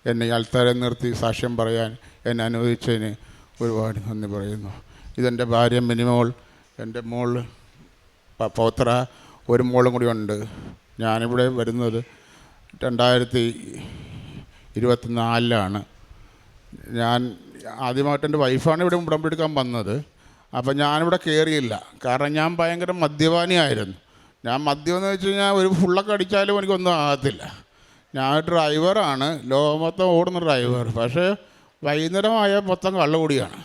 എന്നെ ഈ ആൾക്കാരെ നിർത്തി സാക്ഷ്യം പറയാൻ എന്നെ അനുവദിച്ചതിന് ഒരുപാട് നന്ദി പറയുന്നു. ഇതെൻ്റെ ഭാര്യ മിനിമോൾ, എൻ്റെ മോൾ പൗത്ര, ഒരു മോളും കൂടി ഉണ്ട്. ഞാനിവിടെ വരുന്നത് 2024 ഞാൻ ആദ്യമായിട്ട് എൻ്റെ വൈഫാണ് ഇവിടെ ഉടമ്പെടുക്കാൻ വന്നത്. അപ്പം ഞാനിവിടെ കയറിയില്ല, കാരണം ഞാൻ ഭയങ്കര മദ്യപാനിയായിരുന്നു. ഞാൻ മദ്യം എന്ന് വെച്ച് കഴിഞ്ഞാൽ ഒരു ഫുള്ളൊക്കെ അടിച്ചാലും എനിക്കൊന്നും ആകത്തില്ല. ഞാൻ ഡ്രൈവറാണ്, ലോകമൊത്തം ഓടുന്ന ഡ്രൈവർ. പക്ഷേ വൈകുന്നേരമായ മൊത്തം കള്ളുകൂടിയാണ്.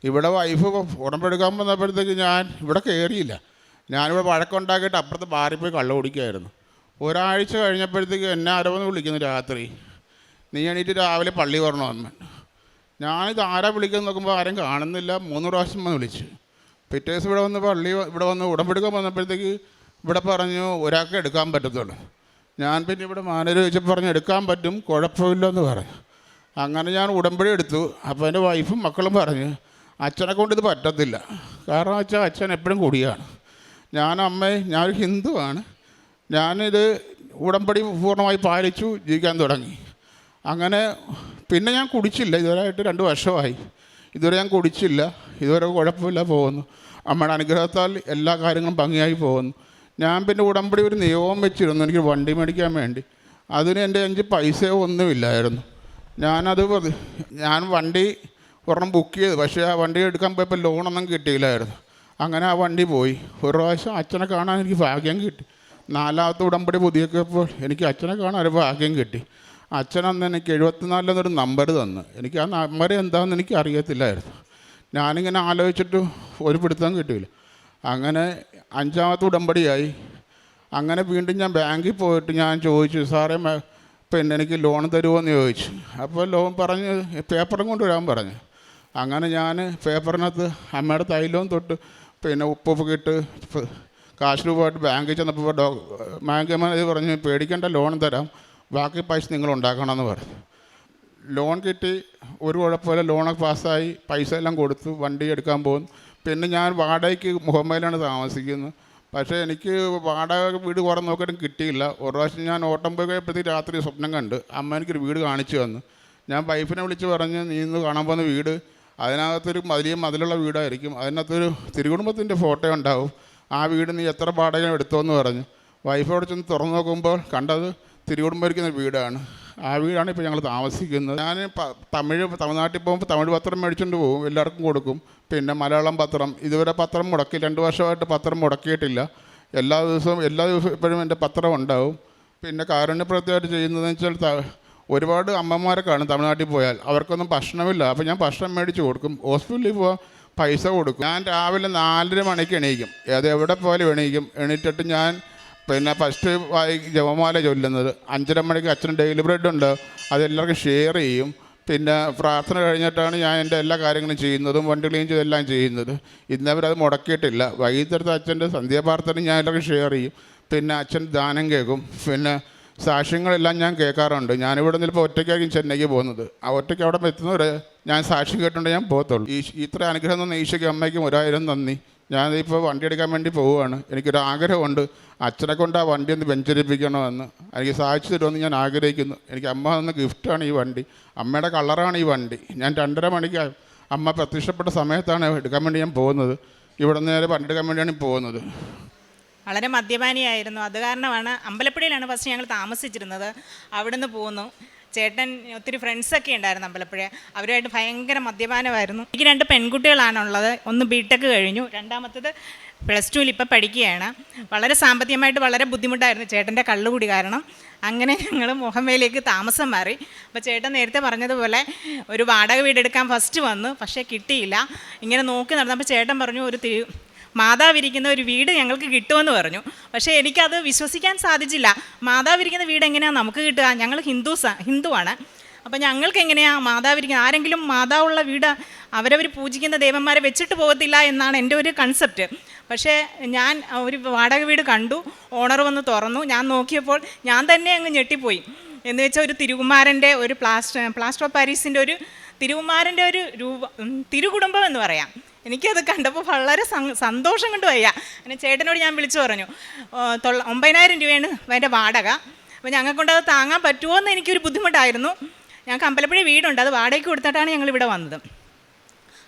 ഇവിടെ വൈഫ് ഉടമ്പെടുക്കാൻ വന്നപ്പോഴത്തേക്ക് ഞാൻ ഇവിടെ കയറിയില്ല. ഞാനിവിടെ വഴക്കുണ്ടാക്കിയിട്ട് അപ്പുറത്ത് ബാറിൽ പോയി കള്ളു കുടിക്കുമായിരുന്നു. ഒരാഴ്ച കഴിഞ്ഞപ്പോഴത്തേക്ക് എന്നെ ആരോന്ന് വിളിക്കുന്നു രാത്രി, നീ എണീറ്റ് രാവിലെ പള്ളി വരണമെന്ന്. ഞാനിത് ആരാ വിളിക്കുന്നത് നോക്കുമ്പോൾ ആരും കാണുന്നില്ല. 3 പ്രാവശ്യം വന്ന് വിളിച്ചു. പിറ്റേ ദിവസം ഇവിടെ വന്ന് ഉടമ്പെടുക്കാൻ വന്നപ്പോഴത്തേക്ക് ഇവിടെ പറഞ്ഞു ഒരാൾക്ക് എടുക്കാൻ പറ്റത്തുള്ളൂ. ഞാൻ പിന്നെ ഇവിടെ മാനേജർ ചോദിച്ചപ്പോൾ പറഞ്ഞു എടുക്കാൻ പറ്റും, കുഴപ്പമില്ലെന്ന് പറഞ്ഞു. അങ്ങനെ ഞാൻ ഉടമ്പടി എടുത്തു. അപ്പോൾ എൻ്റെ വൈഫും മക്കളും പറഞ്ഞു അച്ഛനെ കൊണ്ട് ഇത് പറ്റത്തില്ല, കാരണം വെച്ചാൽ അച്ഛൻ എപ്പോഴും കുടിയാണ്. ഞാനൊരു ഹിന്ദുവാണ്. ഞാനിത് ഉടമ്പടി പൂർണ്ണമായി പാലിച്ചു ജീവിക്കാൻ തുടങ്ങി. അങ്ങനെ പിന്നെ ഞാൻ കുടിച്ചില്ല. ഇതുവരെയായിട്ട് 2 വർഷമായി. ഇതുവരെ ഞാൻ കുടിച്ചില്ല. ഇതുവരെ കുഴപ്പമില്ല, പോകുന്നു. അമ്മയുടെ അനുഗ്രഹത്താൽ എല്ലാ കാര്യങ്ങളും ഭംഗിയായി പോകുന്നു. ഞാൻ പിന്നെ ഉടമ്പടി ഒരു നിയമം വെച്ചിരുന്നു, എനിക്ക് വണ്ടി മേടിക്കാൻ വേണ്ടി. അതിന് എൻ്റെ 5 പൈസയോ ഒന്നുമില്ലായിരുന്നു. ഞാൻ വണ്ടി ഒരെണ്ണം ബുക്ക് ചെയ്തു. പക്ഷേ ആ വണ്ടി എടുക്കാൻ പോയപ്പോൾ ലോണൊന്നും കിട്ടിയില്ലായിരുന്നു. അങ്ങനെ ആ വണ്ടി പോയി. ഒരു പ്രാവശ്യം അച്ഛനെ കാണാൻ എനിക്ക് ഭാഗ്യം കിട്ടി. 4ാമത്തെ ഉടമ്പടി പുതിയപ്പോൾ എനിക്ക് അച്ഛനെ കാണാൻ ഒരു ഭാഗ്യം കിട്ടി. അച്ഛനന്ന് എനിക്ക് 74 എന്നൊരു നമ്പർ തന്നു. എനിക്ക് ആ നമ്പർ എന്താണെന്ന് എനിക്ക് അറിയത്തില്ലായിരുന്നു. ഞാനിങ്ങനെ ആലോചിച്ചിട്ട് ഒരു പിടുത്തം കിട്ടിയില്ല. അങ്ങനെ 5ാമത്തെ ഉടമ്പടിയായി. അങ്ങനെ വീണ്ടും ഞാൻ ബാങ്കിൽ പോയിട്ട് ഞാൻ ചോദിച്ചു, സാറേ പിന്നെ എനിക്ക് ലോൺ തരുമോയെന്ന് ചോദിച്ചു. അപ്പോൾ ലോൺ പറഞ്ഞ് പേപ്പറും കൊണ്ട് വരാൻ പറഞ്ഞു. അങ്ങനെ ഞാൻ പേപ്പറിനകത്ത് അമ്മയുടെ തൈലവും തൊട്ട് പിന്നെ ഉപ്പൊക്കെ ഇട്ട് കാശ് രൂപമായിട്ട് ബാങ്കിൽ ചെന്നപ്പോൾ ബാങ്ക് മാനേജർ പറഞ്ഞു പേടിക്കേണ്ട, ലോൺ തരാം, ബാക്കി പൈസ നിങ്ങൾ ഉണ്ടാക്കണമെന്ന് പറഞ്ഞു. ലോൺ കിട്ടി, ഒരു കുഴപ്പമില്ല. ലോണൊക്കെ പാസ്സായി, പൈസ എല്ലാം കൊടുത്തു, വണ്ടി എടുക്കാൻ പോകുന്നു. പിന്നെ ഞാൻ വാടകയ്ക്ക് മുഹമ്മയിലാണ് താമസിക്കുന്നത്. പക്ഷേ എനിക്ക് വാടക വീട് കുറേ നോക്കിയിട്ടും കിട്ടിയില്ല. ഒരു പ്രാവശ്യം ഞാൻ ഓട്ടം പോയി കഴിയപ്പോഴത്തേക്ക് രാത്രി സ്വപ്നം കണ്ട് അമ്മ എനിക്കൊരു വീട് കാണിച്ചു തന്നു. ഞാൻ വൈഫിനെ വിളിച്ച് പറഞ്ഞ് നീ ഇന്ന് കാണാൻ പോകുന്ന വീട് അതിനകത്തൊരു വലിയ മതിലുള്ള വീടായിരിക്കും, അതിനകത്തൊരു തിരുകുടുംബത്തിൻ്റെ ഫോട്ടോ ഉണ്ടാവും, ആ വീട് നീ എത്ര വാടക എടുത്തോന്ന് പറഞ്ഞു. വൈഫോട് ചെന്ന് തുറന്നു നോക്കുമ്പോൾ കണ്ടത് തിരുകുടുംബം ഇരിക്കുന്ന വീടാണ്. ആ വീടാണ് ഇപ്പോൾ ഞങ്ങൾ താമസിക്കുന്നത്. ഞാൻ തമിഴ്നാട്ടിൽ പോകുമ്പോൾ തമിഴ് പത്രം മേടിച്ചുകൊണ്ട് പോകും, എല്ലാവർക്കും കൊടുക്കും. പിന്നെ മലയാളം പത്രം ഇതുവരെ പത്രം മുടക്കി 2 വർഷമായിട്ട് പത്രം മുടക്കിയിട്ടില്ല. എല്ലാ ദിവസവും എപ്പോഴും എൻ്റെ പത്രം ഉണ്ടാവും. പിന്നെ കാരുണ്യപ്രവൃത്തിയായിട്ട് ചെയ്യുന്നതെന്ന് വെച്ചാൽ ഒരുപാട് അമ്മമാരെ കാണും തമിഴ്നാട്ടിൽ പോയാൽ, അവർക്കൊന്നും ഭക്ഷണമില്ല. അപ്പോൾ ഞാൻ ഭക്ഷണം മേടിച്ച് കൊടുക്കും. ഹോസ്പിറ്റലിൽ പോകാൻ പൈസ കൊടുക്കും. ഞാൻ രാവിലെ 4:30 മണിക്ക് എണീക്കും. അത് എവിടെ പോയാലും എണീക്കും. എണീറ്റിട്ട് ഞാൻ പിന്നെ ഫസ്റ്റ് ജപമാല ചൊല്ലുന്നത്. 5:30 മണിക്ക് അച്ഛന് ഡെയിലി ബ്രെഡ് ഉണ്ട്, അതെല്ലാവർക്കും ഷെയർ ചെയ്യും. പിന്നെ പ്രാർത്ഥന കഴിഞ്ഞിട്ടാണ് ഞാൻ എൻ്റെ എല്ലാ കാര്യങ്ങളും ചെയ്യുന്നതും വണ്ടി ക്ലീൻ ചെയ്തെല്ലാം ചെയ്യുന്നത്. ഇന്നവരത് മുടക്കിയിട്ടില്ല. വൈകിട്ടത്തെ അച്ഛൻ്റെ സന്ധ്യാപ്രാർത്ഥന ഞാൻ എല്ലാവർക്കും ഷെയർ ചെയ്യും. പിന്നെ അച്ഛൻ ദാനം കേൾക്കും. പിന്നെ സാക്ഷ്യങ്ങളെല്ലാം ഞാൻ കേൾക്കാറുണ്ട്. ഞാനിവിടെ നിന്ന് ഇപ്പോൾ ഒറ്റയ്ക്കായിരിക്കും ചെന്നൈക്ക് പോകുന്നത്. ആ ഒറ്റയ്ക്ക് അവിടെ എത്തുന്നവരെ ഞാൻ സാക്ഷ്യം കേട്ടുകൊണ്ട് ഞാൻ പോകത്തുള്ളൂ. ഇത്ര അനുഗ്രഹം തന്ന ഈശോയ്ക്കും അമ്മയ്ക്കും 1000 നന്ദി. ഞാനിപ്പോൾ വണ്ടി എടുക്കാൻ വേണ്ടി പോവുകയാണ്. എനിക്കൊരു ആഗ്രഹമുണ്ട്, അച്ഛനെ കൊണ്ട് ആ വണ്ടി ഒന്ന് വെഞ്ചരിപ്പിക്കണമെന്ന്. എനിക്ക് സാധിച്ചു തരുമെന്ന് ഞാൻ ആഗ്രഹിക്കുന്നു. എനിക്ക് അമ്മ തന്ന ഗിഫ്റ്റാണ് ഈ വണ്ടി, അമ്മയുടെ കളറാണ് ഈ വണ്ടി. ഞാൻ 2:30 മണിക്ക് അമ്മ പ്രത്യക്ഷപ്പെട്ട സമയത്താണ് എടുക്കാൻ വേണ്ടി ഞാൻ പോകുന്നത്. ഇവിടെ നേരെ വണ്ടി എടുക്കാൻ വേണ്ടിയാണ് പോകുന്നത്. വളരെ മദ്യപാനിയായിരുന്നു. അത് കാരണമാണ് അമ്പലപ്പുഴയിലാണ് ഫസ്റ്റ് ഞങ്ങൾ താമസിച്ചിരുന്നത്. അവിടെ നിന്ന് പോന്നു. ചേട്ടൻ ഒത്തിരി ഫ്രണ്ട്സൊക്കെ ഉണ്ടായിരുന്നു അമ്പലപ്പുഴ. അവരുമായിട്ട് ഭയങ്കര മദ്യപാനമായിരുന്നു. എനിക്ക് 2 പെൺകുട്ടികളാണുള്ളത്. ഒന്ന് ബിടെക് കഴിഞ്ഞു, രണ്ടാമത്തത് +2 ഇപ്പോൾ പഠിക്കുകയാണ്. വളരെ സാമ്പത്തികമായിട്ട് വളരെ ബുദ്ധിമുട്ടായിരുന്നു ചേട്ടൻ്റെ കള്ളുകൂടി കാരണം. അങ്ങനെ ഞങ്ങൾ മുഹമ്മയിലേക്ക് താമസം മാറി. അപ്പോൾ ചേട്ടൻ നേരത്തെ പറഞ്ഞതുപോലെ ഒരു വാടക വീടെടുക്കാൻ ഫസ്റ്റ് വന്നു, പക്ഷേ കിട്ടിയില്ല. ഇങ്ങനെ നോക്കി നടന്നപ്പോൾ ചേട്ടൻ പറഞ്ഞു മാതാവിരിക്കുന്ന ഒരു വീട് ഞങ്ങൾക്ക് കിട്ടുമെന്ന് പറഞ്ഞു. പക്ഷേ എനിക്കത് വിശ്വസിക്കാൻ സാധിച്ചില്ല. മാതാവിരിക്കുന്ന വീട് എങ്ങനെയാണ് നമുക്ക് കിട്ടുക? ഞങ്ങൾ ഹിന്ദുവാണ്. അപ്പോൾ ഞങ്ങൾക്ക് എങ്ങനെയാണ് മാതാവിരിക്കുന്നത്? ആരെങ്കിലും മാതാവുള്ള വീട് അവരവർ പൂജിക്കുന്ന ദേവന്മാരെ വെച്ചിട്ട് പോകത്തില്ല എന്നാണ് എൻ്റെ ഒരു കൺസെപ്റ്റ്. പക്ഷേ ഞാൻ ഒരു വാടക വീട് കണ്ടു, ഓണർ വന്ന് തുറന്നു. ഞാൻ നോക്കിയപ്പോൾ ഞാൻ തന്നെ അങ്ങ് ഞെട്ടിപ്പോയി. എന്ന് വെച്ചാൽ ഒരു തിരുകുമാരൻ്റെ ഒരു പ്ലാസ്റ്റർ ഓഫ് പാരീസിൻ്റെ ഒരു തിരുകുമാരൻ്റെ ഒരു തിരുകുടുംബം എന്ന് പറയാം. എനിക്കത് കണ്ടപ്പോൾ വളരെ സന്തോഷം കൊണ്ട് വയ്യ. പിന്നെ ചേട്ടനോട് ഞാൻ വിളിച്ചു പറഞ്ഞു 9,000 രൂപയാണ് അതിൻ്റെ വാടക. അപ്പോൾ ഞങ്ങൾക്കൊണ്ടത് താങ്ങാൻ പറ്റുമോ എന്ന് എനിക്കൊരു ബുദ്ധിമുട്ടായിരുന്നു. ഞങ്ങൾക്ക് അമ്പലപ്പുഴ വീടുണ്ട്, അത് വാടകയ്ക്ക് കൊടുത്തിട്ടാണ് ഞങ്ങളിവിടെ വന്നത്.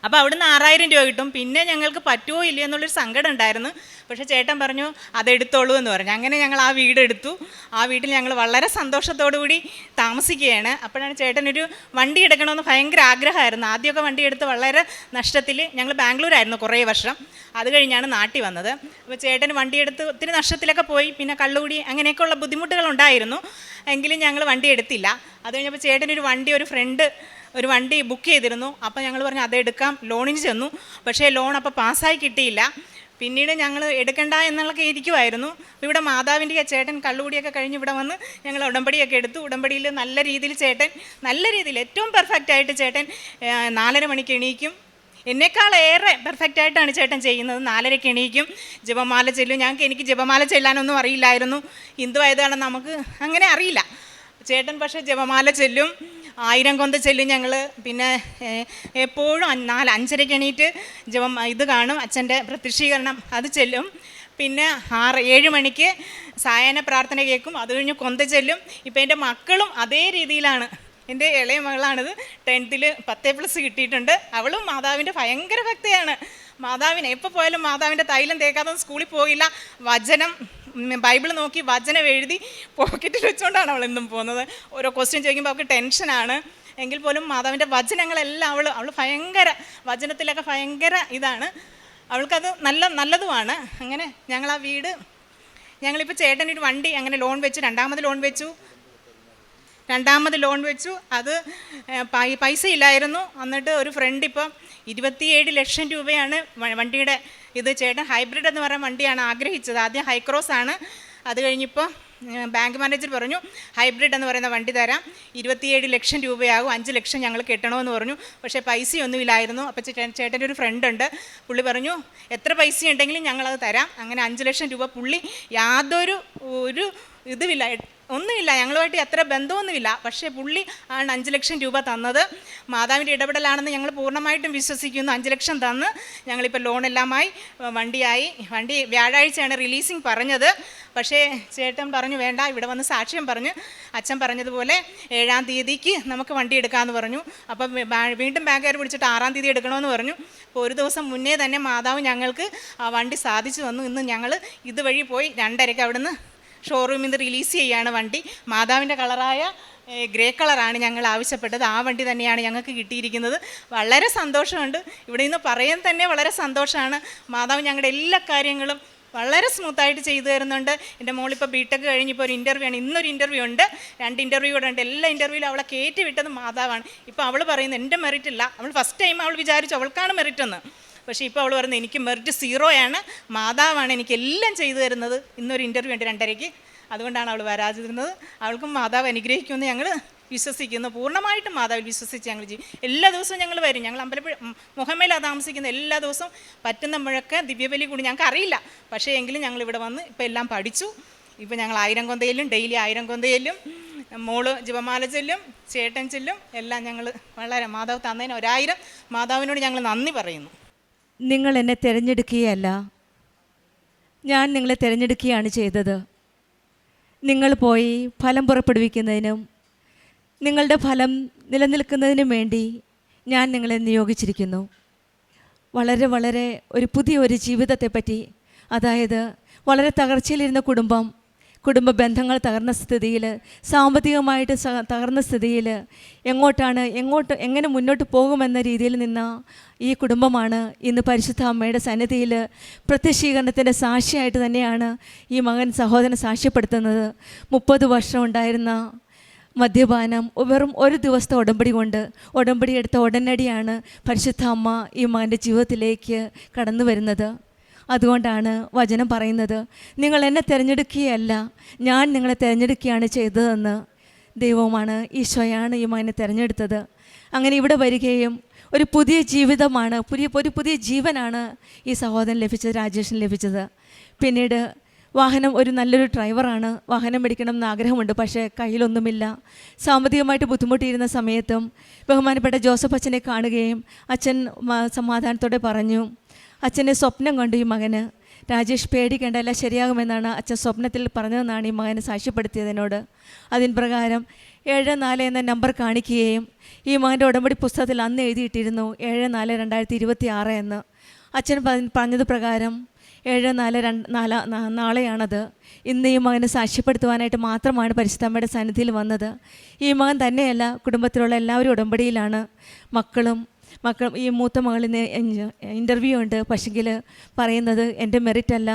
അപ്പോൾ അവിടുന്ന് 6000 രൂപ കിട്ടും. പിന്നെ ഞങ്ങൾക്ക് പറ്റുമോ ഇല്ലയോ എന്നുള്ളൊരു സങ്കടം ഉണ്ടായിരുന്നു. പക്ഷേ ചേട്ടൻ പറഞ്ഞു അതെടുത്തോളൂ എന്ന് പറഞ്ഞു. അങ്ങനെ ഞങ്ങൾ ആ വീടെടുത്തു. ആ വീട്ടിൽ ഞങ്ങൾ വളരെ സന്തോഷത്തോടു കൂടി താമസിക്കുകയാണ്. അപ്പോഴാണ് ചേട്ടനൊരു വണ്ടി എടുക്കണമെന്ന് ഭയങ്കര ആഗ്രഹമായിരുന്നു. ആദ്യമൊക്കെ വണ്ടി എടുത്ത് വളരെ നഷ്ടത്തിൽ, ഞങ്ങൾ ബാംഗ്ലൂരായിരുന്നു കുറേ വർഷം, അത് കഴിഞ്ഞാണ് നാട്ടിൽ വന്നത്. അപ്പോൾ ചേട്ടൻ വണ്ടിയെടുത്ത് ഒത്തിരി നഷ്ടത്തിലൊക്കെ പോയി, പിന്നെ കള്ളുകൂടി അങ്ങനെയൊക്കെയുള്ള ബുദ്ധിമുട്ടുകളുണ്ടായിരുന്നു. എങ്കിലും ഞങ്ങൾ വണ്ടി എടുത്തില്ല. അത് കഴിഞ്ഞപ്പോൾ ചേട്ടനൊരു വണ്ടി, ഒരു വണ്ടി ബുക്ക് ചെയ്തിരുന്നു. അപ്പോൾ ഞങ്ങൾ പറഞ്ഞു അതെടുക്കാം, ലോണിന് ചെന്നു. പക്ഷേ ലോൺ അപ്പോൾ പാസ്സായി കിട്ടിയില്ല. പിന്നീട് ഞങ്ങൾ എടുക്കണ്ട എന്നുള്ളൊക്കെ ഇരിക്കുമായിരുന്നു. ഇവിടെ മാതാവിൻ്റെ ചേട്ടൻ കള്ളുകൂടിയൊക്കെ കഴിഞ്ഞ് ഇവിടെ വന്ന് ഞങ്ങൾ ഉടമ്പടിയൊക്കെ എടുത്തു. ഉടമ്പടിയിൽ നല്ല രീതിയിൽ ഏറ്റവും പെർഫെക്റ്റായിട്ട് ചേട്ടൻ 4:30 മണിക്ക് എണീക്കും. എന്നെക്കാളേറെ പെർഫെക്റ്റായിട്ടാണ് ചേട്ടൻ ചെയ്യുന്നത്. 4:30 എണീക്കും, ജപമാല ചെല്ലും. എനിക്ക് ജപമാല ചെല്ലാനൊന്നും അറിയില്ലായിരുന്നു. ഹിന്ദു ആയതാണ്, നമുക്ക് അങ്ങനെ അറിയില്ല. ചേട്ടൻ പക്ഷേ ജപമാല ചെല്ലും, 1000 കൊന്ത ചെല്ലും ഞങ്ങൾ. പിന്നെ എപ്പോഴും 5:30 എണീറ്റ് ഇത് കാണും, അച്ഛൻ്റെ പ്രത്യക്ഷീകരണം, അത് ചെല്ലും. പിന്നെ 7 മണിക്ക് സായാഹ്ന പ്രാർത്ഥന കേൾക്കും. അത് കഴിഞ്ഞ് കൊന്ത ചെല്ലും. ഇപ്പം എൻ്റെ മക്കളും അതേ രീതിയിലാണ്. എൻ്റെ ഇളയ മകളാണിത്, 10th 10+ കിട്ടിയിട്ടുണ്ട്. അവളും മാതാവിൻ്റെ ഭയങ്കര ഭക്തയാണ്. മാതാവിനെ എപ്പോൾ പോയാലും മാതാവിൻ്റെ തൈലം തേക്കാതെ സ്കൂളിൽ പോയില്ല. ബൈബിൾ നോക്കി വചനം എഴുതി പോക്കറ്റിൽ വെച്ചുകൊണ്ടാണ് അവൾ എന്നും പോകുന്നത്. ഓരോ ക്വസ്റ്റ്യൻ ചോദിക്കുമ്പോൾ അവൾക്ക് ടെൻഷനാണ്. എങ്കിൽ പോലും മാതാവിൻ്റെ വചനങ്ങളെല്ലാം അവൾ ഭയങ്കര വചനത്തിലൊക്കെ ഭയങ്കര ഇതാണ്. അവൾക്കത് നല്ലതുമാണ്. അങ്ങനെ ഞങ്ങൾ ആ വീട്, ഞങ്ങളിപ്പോൾ ചേട്ടനൊരു വണ്ടി അങ്ങനെ ലോൺ വെച്ചു, രണ്ടാമത് ലോൺ വെച്ചു. അത് പൈസ ഇല്ലായിരുന്നു. എന്നിട്ട് ഒരു ഫ്രണ്ട് ഇപ്പം 27 ലക്ഷം രൂപയാണ് വണ്ടിയുടെ ഇത്. ചേട്ടൻ ഹൈബ്രിഡ് എന്ന് പറയുന്ന വണ്ടിയാണ് ആഗ്രഹിച്ചത്. ആദ്യം ഹൈക്രോസ് ആണ്. അത് കഴിഞ്ഞിപ്പോൾ ബാങ്ക് മാനേജർ പറഞ്ഞു ഹൈബ്രിഡ് എന്ന് പറയുന്ന വണ്ടി തരാം, 27 ലക്ഷം രൂപയാകും, 5 ലക്ഷം ഞങ്ങൾ കെട്ടണമെന്ന് പറഞ്ഞു. പക്ഷേ പൈസയൊന്നുമില്ലായിരുന്നു. അപ്പോൾ ചേട്ടൻ്റെ ഒരു ഫ്രണ്ട് ഉണ്ട്, പുള്ളി പറഞ്ഞു എത്ര പൈസ ഉണ്ടെങ്കിലും ഞങ്ങളത് തരാം. അങ്ങനെ 5 ലക്ഷം രൂപ പുള്ളി യാതൊരു ഇതുമില്ല, ഒന്നുമില്ല, ഞങ്ങളുമായിട്ട് അത്ര ബന്ധമൊന്നുമില്ല. പക്ഷേ പുള്ളി ആണ് 5 ലക്ഷം രൂപ തന്നത്. മാതാവിൻ്റെ ഇടപെടലാണെന്ന് ഞങ്ങൾ പൂർണ്ണമായിട്ടും വിശ്വസിക്കുന്നു. 5 ലക്ഷം തന്ന് ഞങ്ങളിപ്പോൾ ലോണെല്ലാമായി വണ്ടി വ്യാഴാഴ്ചയാണ് റിലീസിങ് പറഞ്ഞത്. പക്ഷേ ചേട്ടൻ പറഞ്ഞു വേണ്ട, ഇവിടെ വന്ന് സാക്ഷ്യം പറഞ്ഞ് അച്ഛൻ പറഞ്ഞതുപോലെ 7-ാം തീയതിക്ക് നമുക്ക് വണ്ടി എടുക്കാമെന്ന് പറഞ്ഞു. അപ്പം വീണ്ടും ബാങ്കുകാർ പിടിച്ചിട്ട് 6-ാം തീയതി എടുക്കണമെന്ന് പറഞ്ഞു. അപ്പോൾ ഒരു ദിവസം മുന്നേ തന്നെ മാതാവ് ഞങ്ങൾക്ക് ആ വണ്ടി സാധിച്ചു തന്നു. ഇന്ന് ഞങ്ങൾ ഇതുവഴി പോയി 2:30 അവിടുന്ന് ഷോറൂമിൽ നിന്ന് റിലീസ് ചെയ്യുകയാണ് വണ്ടി. മാതാവിൻ്റെ കളറായ ഗ്രേ കളറാണ് ഞങ്ങൾ ആവശ്യപ്പെട്ടത്. ആ വണ്ടി തന്നെയാണ് ഞങ്ങൾക്ക് കിട്ടിയിരിക്കുന്നത്. വളരെ സന്തോഷമുണ്ട്. ഇവിടെ നിന്ന് പറയാൻ തന്നെ വളരെ സന്തോഷമാണ്. മാതാവ് ഞങ്ങളുടെ എല്ലാ കാര്യങ്ങളും വളരെ സ്മൂത്തായിട്ട് ചെയ്തു തരുന്നുണ്ട്. എൻ്റെ മോളിപ്പോൾ ബിടെക് കഴിഞ്ഞിപ്പോൾ ഒരു ഇൻ്റർവ്യൂ ആണ്, ഇന്നൊരു ഇൻ്റർവ്യൂ ഉണ്ട്, 2 ഇൻ്റർവ്യൂ കൂടെ ഉണ്ട്. എല്ലാ ഇൻ്റർവ്യൂവിലും അവളെ കയറ്റി വിട്ടത് മാതാവാണ്. ഇപ്പോൾ അവൾ പറയുന്നത് എൻ്റെ മെറിറ്റ് ഇല്ല. അവൾ ഫസ്റ്റ് ടൈം അവൾ വിചാരിച്ചു അവൾക്കാണ് മെറിറ്റെന്ന്. പക്ഷേ ഇപ്പോൾ അവൾ പറയുന്നത് എനിക്ക് മെറിറ്റ് 0 മാതാവാണ് എനിക്കെല്ലാം ചെയ്തു തരുന്നത്. ഇന്നൊരു ഇൻ്റർവ്യൂ ഉണ്ട് 2:30. അതുകൊണ്ടാണ് അവൾ വരാതിരുന്നത്. അവൾക്കും മാതാവ് അനുഗ്രഹിക്കുമെന്ന് ഞങ്ങൾ വിശ്വസിക്കുന്നു. പൂർണ്ണമായിട്ടും മാതാവിൽ വിശ്വസിച്ച് ഞങ്ങൾ ചെയ്യും. എല്ലാ ദിവസവും ഞങ്ങൾ വരും. ഞങ്ങൾ അമ്പലപ്പുഴ മുഹമ്മയിലാണ് താമസിക്കുന്നത്. എല്ലാ ദിവസവും പറ്റുമ്പോഴൊക്കെ ദിവ്യബലി കൂടി ഞങ്ങൾക്ക് അറിയില്ല. പക്ഷേ എങ്കിലും ഞങ്ങളിവിടെ വന്ന് ഇപ്പോൾ എല്ലാം പഠിച്ചു. ഇപ്പോൾ ഞങ്ങൾ 1000 കൊന്തയിലും ഡെയിലി 1000 കൊന്തയിലും മോള് ജപമാല ചെല്ലും, ചേട്ടൻ ചെല്ലും, എല്ലാം ഞങ്ങൾ വളരെ മാതാവ് തന്നതിന് 1000 മാതാവിനോട് ഞങ്ങൾ നന്ദി പറയുന്നു. നിങ്ങൾ എന്നെ തിരഞ്ഞെടുക്കുകയല്ല, ഞാൻ നിങ്ങളെ തിരഞ്ഞെടുക്കുകയാണ് ചെയ്തത്. നിങ്ങൾ പോയി ഫലം പുറപ്പെടുവിക്കുന്നതിനും നിങ്ങളുടെ ഫലം നിലനിൽക്കുന്നതിനും വേണ്ടി ഞാൻ നിങ്ങളെ നിയോഗിച്ചിരിക്കുന്നു. വളരെ ഒരു പുതിയൊരു ജീവിതത്തെപ്പറ്റി, അതായത് വളരെ തകർച്ചയിലിരുന്ന കുടുംബ ബന്ധങ്ങൾ തകർന്ന സ്ഥിതിയിൽ, സാമ്പത്തികമായിട്ട് തകർന്ന സ്ഥിതിയിൽ എങ്ങനെ മുന്നോട്ട് പോകുമെന്ന രീതിയിൽ നിന്ന ഈ കുടുംബമാണ് ഇന്ന് പരിശുദ്ധ അമ്മയുടെ സന്നിധിയിൽ പ്രത്യക്ഷീകരണത്തിൻ്റെ സാക്ഷിയായിട്ട് തന്നെയാണ് ഈ സഹോദരൻ സാക്ഷ്യപ്പെടുത്തുന്നത്. 30 വർഷം ഉണ്ടായിരുന്ന മദ്യപാനം വെറും ഒരു ദിവസത്തെ ഉടമ്പടി എടുത്ത ഉടനടിയാണ് പരിശുദ്ധ അമ്മ ഈ മകൻ്റെ ജീവിതത്തിലേക്ക് കടന്നു വരുന്നത്. അതുകൊണ്ടാണ് വചനം പറയുന്നത്, നിങ്ങൾ എന്നെ തിരഞ്ഞെടുക്കുകയല്ല, ഞാൻ നിങ്ങളെ തിരഞ്ഞെടുക്കുകയാണ് ചെയ്തതെന്ന്. ദൈവമാണ്, ഈശോയാണ് ഈ മകനെ തിരഞ്ഞെടുത്തത്. അങ്ങനെ ഇവിടെ വരികയും ഒരു പുതിയ ജീവിതമാണ്, ഒരു പുതിയ ജീവനാണ് ഈ സഹോദരൻ ലഭിച്ചത്, രാജേഷിന് ലഭിച്ചത്. പിന്നീട് ഒരു നല്ലൊരു ഡ്രൈവറാണ്. വാഹനം മേടിക്കണം എന്ന് ആഗ്രഹമുണ്ട്, പക്ഷേ കയ്യിലൊന്നുമില്ല. സാമ്പത്തികമായിട്ട് ബുദ്ധിമുട്ടിയിരുന്ന സമയത്തും ബഹുമാനപ്പെട്ട ജോസഫ് അച്ഛനെ കാണുകയും അച്ഛൻ സമാധാനത്തോടെ പറഞ്ഞു, അച്ഛനെ സ്വപ്നം കണ്ടു ഈ മകന്, രാജേഷ് പേടിക്കേണ്ട, എല്ലാം ശരിയാകുമെന്നാണ് അച്ഛൻ സ്വപ്നത്തിൽ പറഞ്ഞതെന്നാണ് ഈ മകനെ സാക്ഷ്യപ്പെടുത്തിയതിനോട്. അതിന് പ്രകാരം 74 എന്ന നമ്പർ കാണിക്കുകയും ഈ മകൻ്റെ ഉടമ്പടി പുസ്തകത്തിൽ അന്ന് എഴുതിയിട്ടിരുന്നു 7/4/2026 എന്ന്. അച്ഛൻ പറഞ്ഞത് പ്രകാരം 7/4 നാളെയാണത്. ഇന്ന് ഈ മകനെ സാക്ഷ്യപ്പെടുത്തുവാനായിട്ട് മാത്രമാണ് പരിശുദ്ധമ്മയുടെ സന്നിധിയിൽ വന്നത്. ഈ മകൻ തന്നെയല്ല, കുടുംബത്തിലുള്ള എല്ലാവരും ഉടമ്പടിയിലാണ്. മക്കൾ ഈ മൂത്ത മകളിന് ഇൻ്റർവ്യൂ ഉണ്ട്. പക്ഷെങ്കിൽ പറയുന്നത് എൻ്റെ മെറിറ്റല്ല,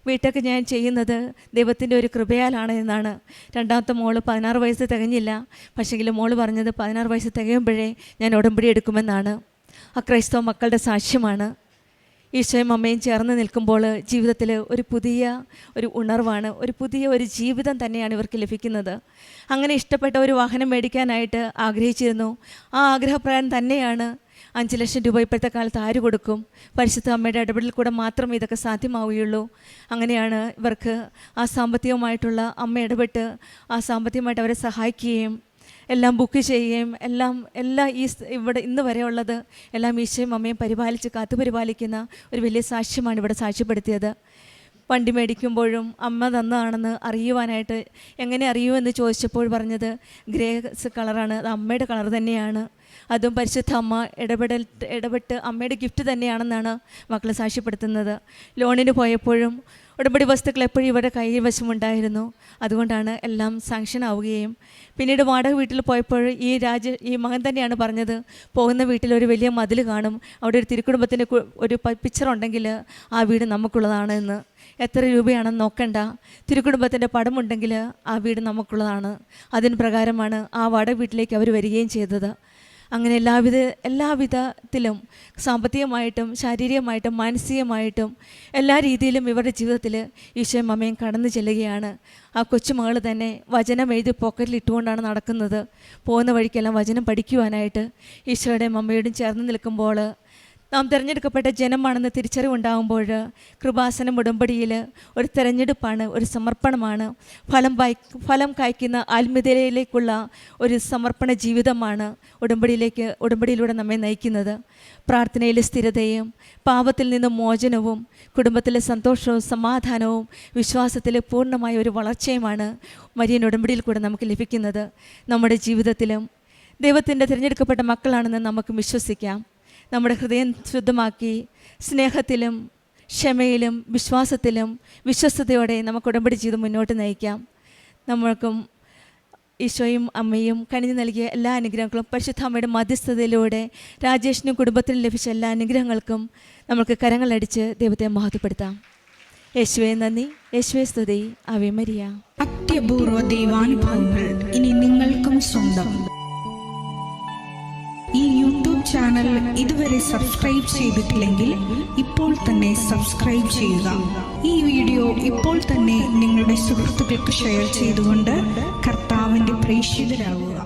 വീട്ടൊക്കെ ഞാൻ ചെയ്യുന്നത് ദൈവത്തിൻ്റെ ഒരു കൃപയാലാണ് എന്നാണ്. രണ്ടാമത്തെ മോള് 16 വയസ്സ് തികഞ്ഞില്ല. പക്ഷെങ്കിൽ മോള് പറഞ്ഞത് 16 വയസ്സ് തികയുമ്പോഴേ ഞാൻ ഉടമ്പടി എടുക്കുമെന്നാണ്. ആ ക്രൈസ്തവ മക്കളുടെ സാക്ഷ്യമാണ്. ഈശോയും അമ്മയും ചേർന്ന് നിൽക്കുമ്പോൾ ജീവിതത്തിൽ ഒരു ഉണർവാണ്, ഒരു ജീവിതം തന്നെയാണ് ഇവർക്ക് ലഭിക്കുന്നത്. അങ്ങനെ ഇഷ്ടപ്പെട്ട ഒരു വാഹനം മേടിക്കാനായിട്ട് ആഗ്രഹിച്ചിരുന്നു. ആ ആഗ്രഹപ്രകാരം തന്നെയാണ് 5 ലക്ഷം രൂപ ഇപ്പോഴത്തെ കാലത്ത് ആര് കൊടുക്കും? പരിശുദ്ധ അമ്മയുടെ ഇടപെടലിൽ കൂടെ മാത്രമേ ഇതൊക്കെ സാധ്യമാവുകയുള്ളൂ. അങ്ങനെയാണ് ഇവർക്ക് ആ സാമ്പത്തികമായിട്ടുള്ള അമ്മ ഇടപെട്ട് ആ സാമ്പത്തികമായിട്ട് അവരെ സഹായിക്കുകയും എല്ലാം ബുക്ക് ചെയ്യുകയും എല്ലാം ഇവിടെ ഇന്ന് വരെ ഉള്ളത് എല്ലാം ഈശോയും അമ്മയും കാത്തുപരിപാലിക്കുന്ന ഒരു വലിയ സാക്ഷ്യമാണ് ഇവിടെ സാക്ഷ്യപ്പെടുത്തിയത്. വണ്ടി മേടിക്കുമ്പോഴും അമ്മ തന്നതാണെന്ന് അറിയുവാനായിട്ട് എങ്ങനെ അറിയുമെന്ന് ചോദിച്ചപ്പോൾ പറഞ്ഞത് ഗ്രേസ് കളറാണ്, അത് അമ്മയുടെ കളർ തന്നെയാണ്. അതും പരിശുദ്ധ അമ്മ ഇടപെട്ട് അമ്മയുടെ ഗിഫ്റ്റ് തന്നെയാണെന്നാണ് മക്കൾ സാക്ഷ്യപ്പെടുത്തുന്നത്. ലോണിന് പോയപ്പോഴും ഉടമ്പടി വസ്തുക്കൾ എപ്പോഴും ഇവരുടെ കൈവശമുണ്ടായിരുന്നു. അതുകൊണ്ടാണ് എല്ലാം സാങ്ഷൻ ആവുകയും പിന്നീട് വാടക വീട്ടിൽ പോയപ്പോൾ ഈ മകൻ തന്നെയാണ് പറഞ്ഞത്, പോകുന്ന വീട്ടിൽ ഒരു വലിയ മതിൽ കാണും, അവിടെ ഒരു തിരുക്കുടുംബത്തിൻ്റെ ഒരു പിക്ചർ ഉണ്ടെങ്കിൽ ആ വീട് നമുക്കുള്ളതാണ് എന്ന്. എത്ര രൂപയാണെന്ന് നോക്കണ്ട, തിരുക്കുടുംബത്തിൻ്റെ പടമുണ്ടെങ്കിൽ ആ വീട് നമുക്കുള്ളതാണ്. അതിന് പ്രകാരമാണ് ആ വാടക വീട്ടിലേക്ക് അവർ വരികയും ചെയ്തത്. അങ്ങനെ എല്ലാവിധത്തിലും സാമ്പത്തികമായിട്ടും ശാരീരികമായിട്ടും മാനസികമായിട്ടും എല്ലാ രീതിയിലും ഇവരുടെ ജീവിതത്തിൽ ഈശോയും അമ്മയും കടന്നു ചെല്ലുകയാണ്. ആ കൊച്ചുമകൾ തന്നെ വചനം എഴുതി പോക്കറ്റിൽ ഇട്ടുകൊണ്ടാണ് നടക്കുന്നത്. പോകുന്ന വഴിക്കെല്ലാം വചനം പഠിക്കുവാനായിട്ട് ഈശോയുടെയും അമ്മയോടും ചേർന്ന് നിൽക്കുമ്പോൾ നാം തിരഞ്ഞെടുക്കപ്പെട്ട ജനമാണെന്ന് തിരിച്ചറിവുണ്ടാകുമ്പോൾ കൃപാസനം ഉടമ്പടിയിൽ ഒരു തിരഞ്ഞെടുപ്പാണ്, ഒരു സമർപ്പണമാണ്, ഫലം കായ്ക്കുന്ന ആത്മീയതയിലേക്കുള്ള ഒരു സമർപ്പണ ജീവിതമാണ് ഉടമ്പടിയിലൂടെ നമ്മെ നയിക്കുന്നത്. പ്രാർത്ഥനയിലെ സ്ഥിരതയും പാപത്തിൽ നിന്ന് മോചനവും കുടുംബത്തിലെ സന്തോഷവും സമാധാനവും വിശ്വാസത്തിലെ പൂർണ്ണമായ ഒരു വളർച്ചയുമാണ് മരിയൻ ഉടമ്പടിയിൽ കൂടെ നമുക്ക് ലഭിക്കുന്നത്. നമ്മുടെ ജീവിതത്തിലും ദൈവത്തിൻ്റെ തിരഞ്ഞെടുക്കപ്പെട്ട മക്കളാണെന്ന് നമുക്ക് വിശ്വസിക്കാം. നമ്മുടെ ഹൃദയം ശുദ്ധമാക്കി സ്നേഹത്തിലും ക്ഷമയിലും വിശ്വാസത്തിലും വിശ്വസ്തയോടെ നമുക്ക് ഉടമ്പടി ചെയ്ത് മുന്നോട്ട് നയിക്കാം. നമ്മൾക്കും ഈശോയും അമ്മയും കനിഞ്ഞു നൽകിയ എല്ലാ അനുഗ്രഹങ്ങളും പരിശുദ്ധ അമ്മയുടെ മധ്യസ്ഥതയിലൂടെ രാജേഷിനും കുടുംബത്തിനും ലഭിച്ച എല്ലാ അനുഗ്രഹങ്ങൾക്കും നമുക്ക് കരങ്ങളടിച്ച് ദൈവത്തെ മഹത്വപ്പെടുത്താം. യേശുവേ നന്ദി, യേശുവേ സ്തുതി, ആവേ മരിയ. അത്യപൂർവ ദൈവാനുഭവങ്ങൾ ഇനി നിങ്ങൾക്കും സ്വന്തം. ഈ യൂട്യൂബ് ചാനൽ ഇതുവരെ സബ്സ്ക്രൈബ് ചെയ്തിട്ടില്ലെങ്കിൽ ഇപ്പോൾ തന്നെ സബ്സ്ക്രൈബ് ചെയ്യുക. ഈ വീഡിയോ ഇപ്പോൾ തന്നെ നിങ്ങളുടെ സുഹൃത്തുക്കൾക്ക് ഷെയർ ചെയ്തുകൊണ്ട് കർത്താവിൻ്റെ പ്രേക്ഷിതരാകുക.